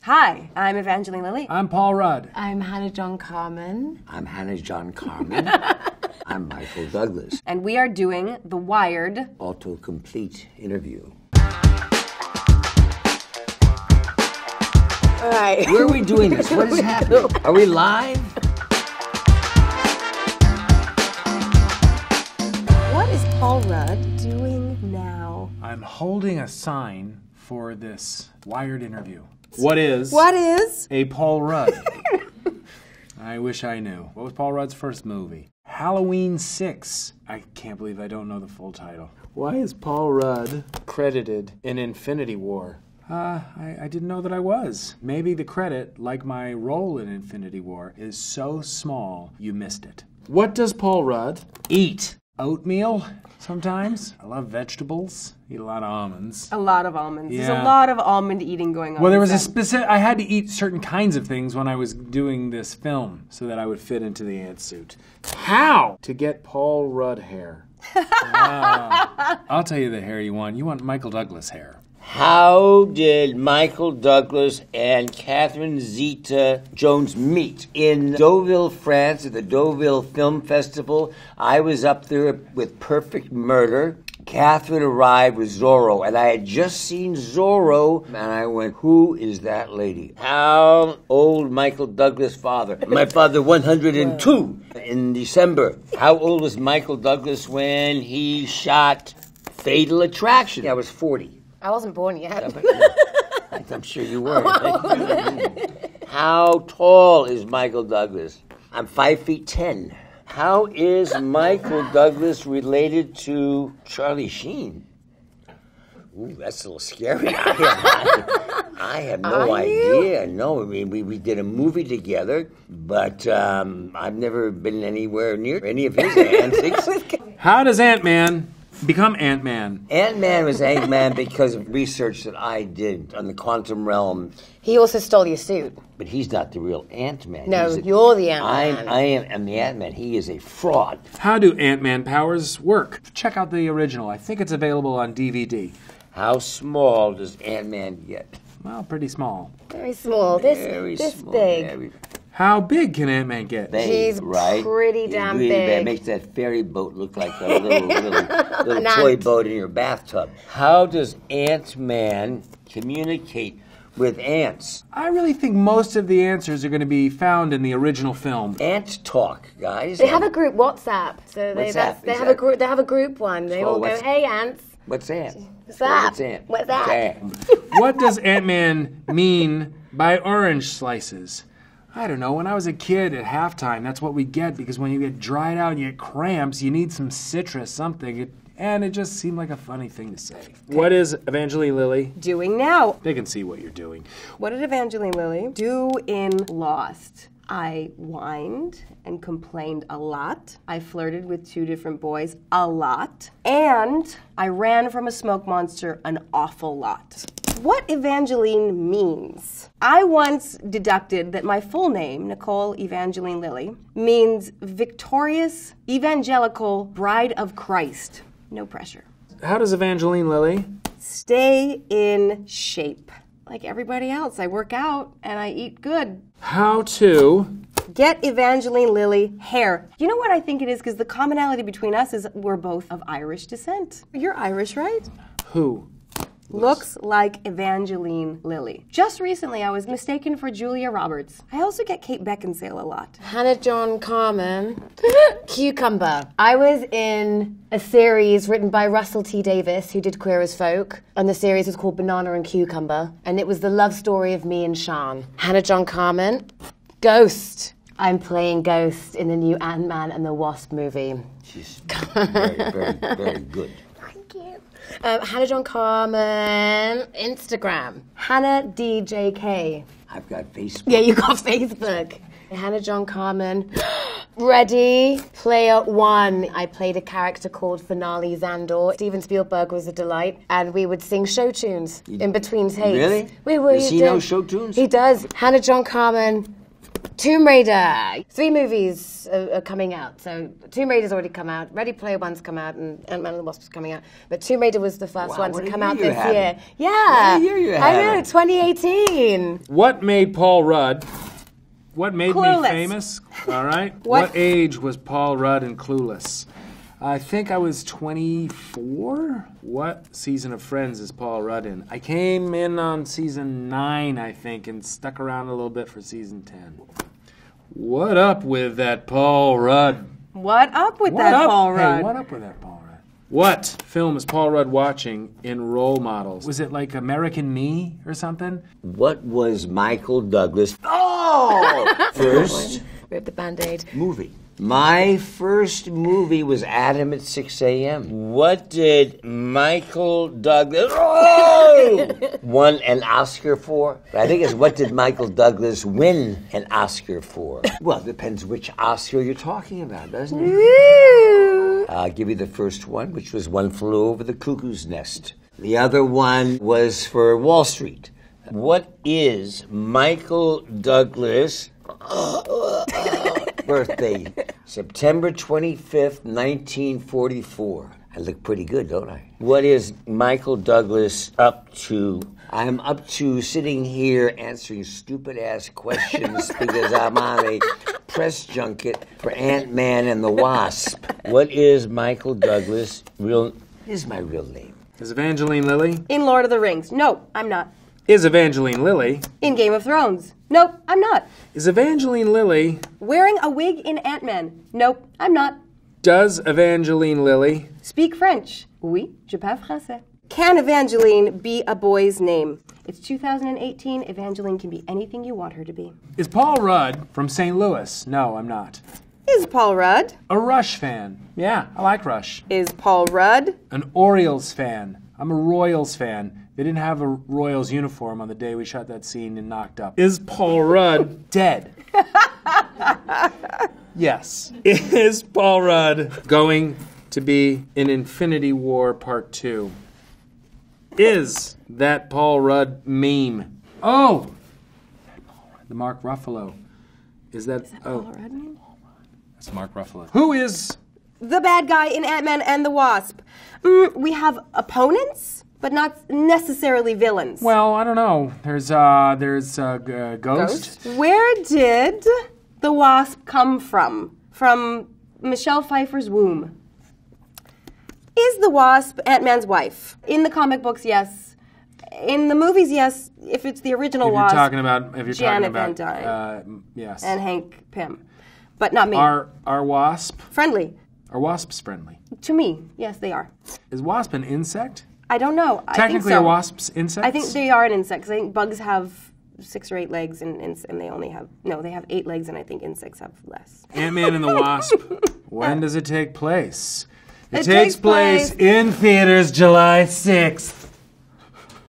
Hi, I'm Evangeline Lilly. I'm Paul Rudd. I'm Hannah John Carmen. I'm Hannah John Carmen. I'm Michael Douglas. And we are doing the Wired Autocomplete interview. All right. Where are we doing this? What is happening? Are we live? What is Paul Rudd doing now? I'm holding a sign for this Wired interview. What is a Paul Rudd? I wish I knew. What was Paul Rudd's first movie? Halloween 6. I can't believe I don't know the full title. Why is Paul Rudd credited in Infinity War? I didn't know that I was. Maybe the credit, like my role in Infinity War, is so small you missed it. What does Paul Rudd eat? Oatmeal, sometimes. I love vegetables. Eat a lot of almonds. A lot of almonds. Yeah. There's a lot of almond eating going on. Well, there was a specific... I had to eat certain kinds of things when I was doing this film so that I would fit into the ant suit. How to get Paul Rudd hair? I'll tell you the hair you want. You want Michael Douglas hair. How did Michael Douglas and Catherine Zeta-Jones meet? In Deauville, France, at the Deauville Film Festival. I was up there with Perfect Murder. Catherine arrived with Zorro, and I had just seen Zorro, and I went, who is that lady? How old Michael Douglas' father? My father, 102 in December. How old was Michael Douglas when he shot Fatal Attraction? I was 40. I wasn't born yet. I'm sure you were. How tall is Michael Douglas? I'm 5'10". How is Michael Douglas related to Charlie Sheen? Ooh, that's a little scary. I have no idea. No, I mean, we did a movie together, but I've never been anywhere near any of his antics. How does Ant-Man become Ant-Man? Ant-Man was Ant-Man because of research that I did on the quantum realm. He also stole your suit. But he's not the real Ant-Man. No, you're the Ant-Man. I am the Ant-Man. He is a fraud. How do Ant-Man powers work? Check out the original. I think it's available on DVD. How small does Ant-Man get? Well, pretty small. Very small. This small, big. How big can Ant-Man get? He's right? pretty damn really big. It makes that ferry boat look like a little toy boat in your bathtub. How does Ant-Man communicate with ants? I really think most of the answers are going to be found in the original film. Ant talk, guys. They have a group WhatsApp. So they have a group. They have a group one. They all go, "Hey, ants." What's ant? What's that? What's ant? What's that? What does Ant-Man mean by orange slices? I don't know. When I was a kid at halftime, that's what we get, because when you get dried out and you get cramps, you need some citrus, something. And it just seemed like a funny thing to say. Okay. What is Evangeline Lilly doing now? They can see what you're doing. What did Evangeline Lilly do in Lost? I whined and complained a lot. I flirted with 2 different boys a lot. And I ran from a smoke monster an awful lot. What Evangeline means. I once deducted that my full name, Nicole Evangeline Lilly, means Victorious Evangelical Bride of Christ. No pressure. How does Evangeline Lilly stay in shape? Like everybody else, I work out and I eat good. How to get Evangeline Lilly hair. You know what I think it is? Because the commonality between us is we're both of Irish descent. You're Irish, right? Who? Looks like Evangeline Lilly. Just recently, I was mistaken for Julia Roberts. I also get Kate Beckinsale a lot. Hannah John Carmen. Cucumber. I was in a series written by Russell T. Davis, who did Queer as Folk, and the series was called Banana and Cucumber, and it was the love story of me and Sean. Hannah John Carmen. Ghost. I'm playing Ghost in the new Ant-Man and the Wasp movie. She's very, very, very good. Thank you. Hannah John Carmen, Instagram. Hannah DJK. I've got Facebook. Yeah, you got Facebook. Hannah John Carmen. Ready Player One. I played a character called Finale Zandor. Steven Spielberg was a delight, and we would sing show tunes in between takes. Really? We would. Does he know show tunes? He does. Hannah John Carmen. Tomb Raider. 3 movies are coming out. So Tomb Raider's already come out. Ready Player One's come out, and Ant-Man and the Wasp is coming out. But Tomb Raider was the first one to come out this year. Yeah. What a year you I had. know, 2018. What made Paul Rudd? What made Clueless. me famous? All right. What age was Paul Rudd in Clueless? I think I was 24. What season of Friends is Paul Rudd in? I came in on season 9, I think, and stuck around a little bit for season 10. What up with that Paul Rudd? What up with that Paul Rudd? Hey, what up with that Paul Rudd? What film is Paul Rudd watching in Role Models? Was it like American Me or something? What was Michael Douglas? Oh! First Rip the Band-Aid. movie. My first movie was Adam at 6 a.m. What did Michael Douglas won an Oscar for? I think it's what did Michael Douglas win an Oscar for? Well, it depends which Oscar you're talking about, doesn't it? I'll give you the first one, which was One Flew Over the Cuckoo's Nest. The other one was for Wall Street. What is Michael Douglas' birthday? September 25th, 1944. I look pretty good, don't I? What is Michael Douglas up to? I'm up to sitting here answering stupid-ass questions because I'm on a press junket for Ant-Man and the Wasp. What is Michael Douglas' real... Is my real name? Is Evangeline Lilly? In Lord of the Rings. No, I'm not. Is Evangeline Lilly? In Game of Thrones. Nope, I'm not. Is Evangeline Lilly? Wearing a wig in Ant-Man. Nope, I'm not. Does Evangeline Lilly? Speak French. Oui, je parle français. Can Evangeline be a boy's name? It's 2018. Evangeline can be anything you want her to be. Is Paul Rudd from St. Louis? No, I'm not. Is Paul Rudd? A Rush fan. Yeah, I like Rush. Is Paul Rudd? An Orioles fan. I'm a Royals fan. They didn't have a Royals uniform on the day we shot that scene in Knocked Up. Is Paul Rudd dead? Yes. Is Paul Rudd going to be in Infinity War Part 2? Is that Paul Rudd meme? Oh! The Mark Ruffalo. Is that Paul Rudd meme? That's Mark Ruffalo. Who is The bad guy in Ant-Man and the Wasp. We have opponents, but not necessarily villains. Well, I don't know. There's Ghost. Where did the Wasp come from? From Michelle Pfeiffer's womb. Is the Wasp Ant-Man's wife? In the comic books, yes. In the movies, yes. If it's the original Wasp, Janet Van Dyne. Yes. And Hank Pym. But not me. Are Wasp? Friendly. Are wasps friendly? To me, yes, they are. Is wasp an insect? I don't know. Technically, are wasps insects? I think they are an insect, because I think bugs have 6 or 8 legs, and they only have... No, they have 8 legs, and I think insects have less. Ant-Man and the Wasp. When does it take place? It takes place in theaters July 6th.